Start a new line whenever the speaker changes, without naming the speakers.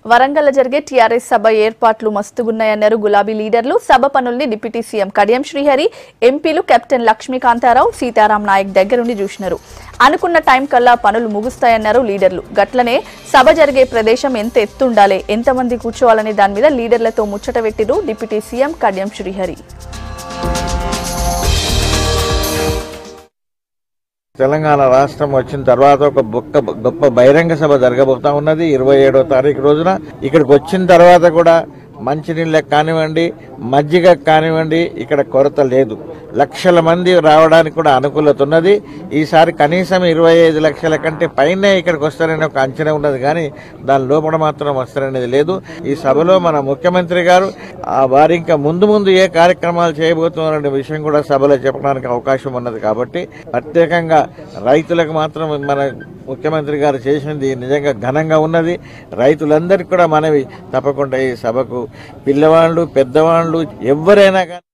వరంగల్ జరిగే టీఆర్ఎస్ సభ ఏర్పాట్లు మస్తుగున్నాయన్నారు గులాబీ లీడర్లు. సభ పనుల్ని డిప్యూటీ సీఎం కడియం శ్రీహరి, ఎంపీలు కెప్టెన్ లక్ష్మీకాంతారావు, సీతారాం నాయక్ దగ్గరుండి చూసినారు. అనుకున్న టైం కల్లా పనులు ముగుస్తాయన్నారు లీడర్లు. గట్లనే సభ జరిగే ప్రదేశం ఎంత ఎత్తుండాలి, ఎంతమంది కూర్చోవాలనే దాని మీద లీడర్లతో ముచ్చట పెట్టిరు డిప్యూటీ సీఎం కడియం శ్రీహరి.
తెలంగాణ రాష్ట్రం వచ్చిన తర్వాత ఒక గొప్ప బహిరంగ సభ జరగబోతా ఉన్నది 27వ తారీఖు రోజున. ఇక్కడికి వచ్చిన తర్వాత కూడా మంచినీళ్ళకి కానివ్వండి, మజ్జిగ కానివ్వండి, ఇక్కడ కొరత లేదు. లక్షల మంది రావడానికి కూడా అనుకూలత ఉన్నది. ఈసారి కనీసం 25 లక్షల కంటే పైనే ఇక్కడికి వస్తారనే ఒక అంచనా ఉన్నది, కానీ దాని లోపల మాత్రం వస్తారనేది లేదు. ఈ సభలో మన ముఖ్యమంత్రి గారు వారి ఇంకా ముందు ఏ కార్యక్రమాలు చేయబోతున్నారనే విషయం కూడా సభలో చెప్పడానికి అవకాశం ఉన్నది. కాబట్టి ప్రత్యేకంగా రైతులకు మాత్రం మన ముఖ్యమంత్రి గారు చేసింది నిజంగా ఘనంగా ఉన్నది. రైతులందరికీ కూడా మనవి, తప్పకుండా ఈ సభకు పిల్లవాళ్ళు, పెద్దవాళ్ళు ఎవరైనా కానీ